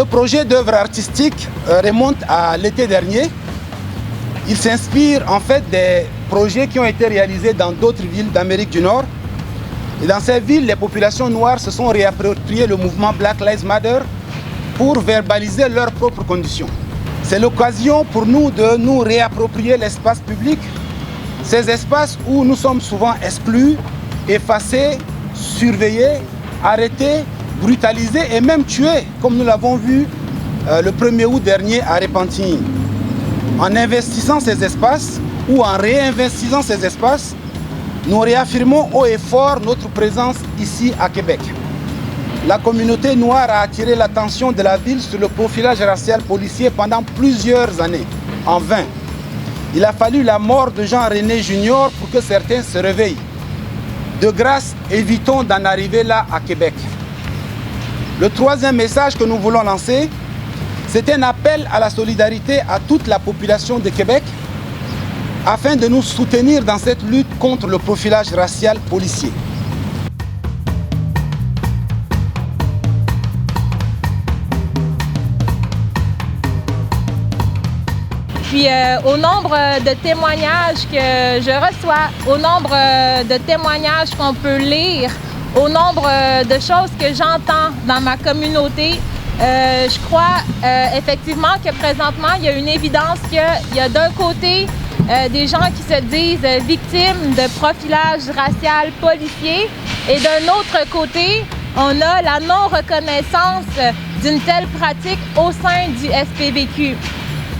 Ce projet d'œuvre artistique remonte à l'été dernier. Il s'inspire en fait des projets qui ont été réalisés dans d'autres villes d'Amérique du Nord. Et dans ces villes, les populations noires se sont réappropriées le mouvement Black Lives Matter pour verbaliser leurs propres conditions. C'est l'occasion pour nous de nous réapproprier l'espace public, ces espaces où nous sommes souvent exclus, effacés, surveillés, arrêtés, brutalisés et même tués, comme nous l'avons vu le 1er août dernier à Repentigny. En investissant ces espaces ou en réinvestissant ces espaces, nous réaffirmons haut et fort notre présence ici à Québec. La communauté noire a attiré l'attention de la ville sur le profilage racial policier pendant plusieurs années, en vain. Il a fallu la mort de Jean René Junior pour que certains se réveillent. De grâce, évitons d'en arriver là à Québec. Le troisième message que nous voulons lancer, c'est un appel à la solidarité à toute la population de Québec afin de nous soutenir dans cette lutte contre le profilage racial policier. Puis au nombre de témoignages que je reçois, au nombre de témoignages qu'on peut lire, au nombre de choses que j'entends dans ma communauté, je crois effectivement que présentement, il y a une évidence qu'il y a d'un côté des gens qui se disent victimes de profilage racial policier et d'un autre côté, on a la non-reconnaissance d'une telle pratique au sein du SPVQ.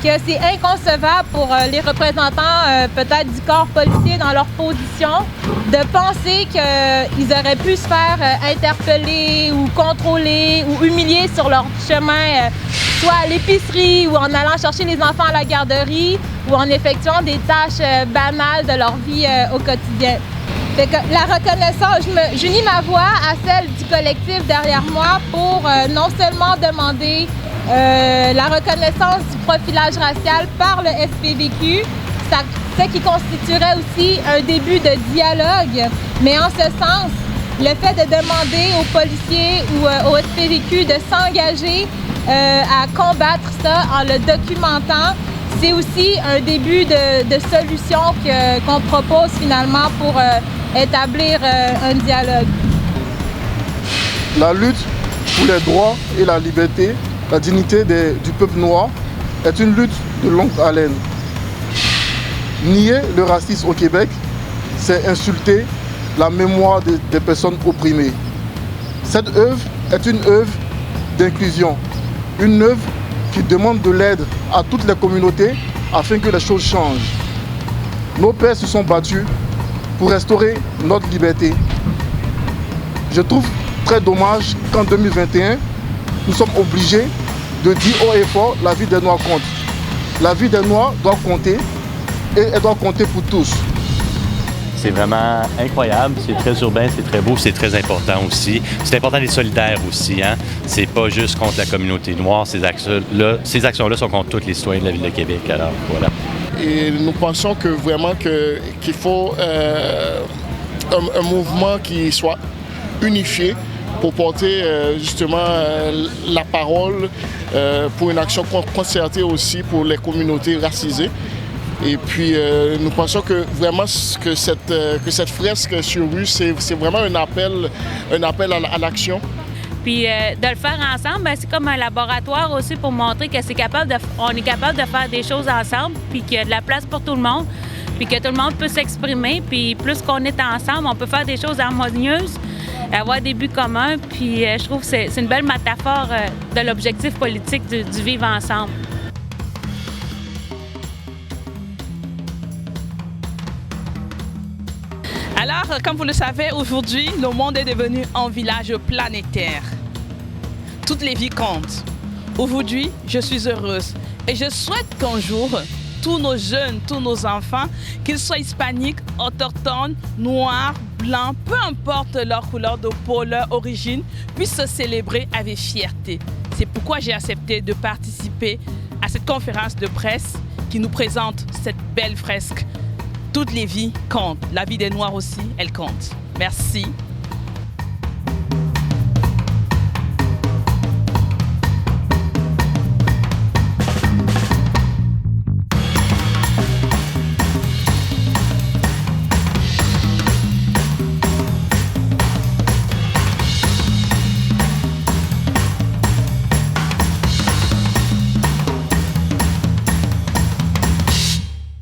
Que c'est inconcevable pour les représentants peut-être du corps policier dans leur position de penser qu'ils auraient pu se faire interpeller ou contrôler ou humilier sur leur chemin, soit à l'épicerie ou en allant chercher les enfants à la garderie ou en effectuant des tâches banales de leur vie au quotidien. Fait que la reconnaissance, j'unis ma voix à celle du collectif derrière moi pour non seulement demander la reconnaissance du profilage racial par le SPVQ, ce qui constituerait aussi un début de dialogue, mais en ce sens, le fait de demander aux policiers ou au SPVQ de s'engager à combattre ça en le documentant, c'est aussi un début de solution qu'on propose finalement pour établir un dialogue. La lutte pour les droits et la liberté, la dignité du peuple noir est une lutte de longue haleine. Nier le racisme au Québec, c'est insulter la mémoire des personnes opprimées. Cette œuvre est une œuvre d'inclusion, une œuvre qui demande de l'aide à toutes les communautés afin que les choses changent. Nos pères se sont battus pour restaurer notre liberté. Je trouve très dommage qu'en 2021, nous sommes obligés de dire haut et fort la vie des Noirs compte. La vie des Noirs doit compter et elle doit compter pour tous. C'est vraiment incroyable, c'est très urbain, c'est très beau, c'est très important aussi. C'est important d'être solidaire aussi, hein? C'est pas juste contre la communauté noire, ces actions-là sont contre tous les citoyens de la Ville de Québec, alors voilà. Et nous pensons que vraiment qu'il faut un mouvement qui soit unifié pour porter justement la parole pour une action concertée aussi pour les communautés racisées. Et puis nous pensons que vraiment que cette fresque sur rue, c'est vraiment un appel à l'action. Puis de le faire ensemble, c'est comme un laboratoire aussi pour montrer que on est capable de faire des choses ensemble, puis qu'il y a de la place pour tout le monde, puis que tout le monde peut s'exprimer, puis plus qu'on est ensemble, on peut faire des choses harmonieuses, avoir des buts communs, puis je trouve que c'est une belle métaphore de l'objectif politique du vivre ensemble. Alors, comme vous le savez, aujourd'hui, le monde est devenu un village planétaire. Toutes les vies comptent. Aujourd'hui, je suis heureuse et je souhaite qu'un jour, tous nos jeunes, tous nos enfants, qu'ils soient hispaniques, autochtones, noirs, blancs, peu importe leur couleur de peau, leur origine, puissent se célébrer avec fierté. C'est pourquoi j'ai accepté de participer à cette conférence de presse qui nous présente cette belle fresque. Toutes les vies comptent. La vie des Noirs aussi, elle compte. Merci.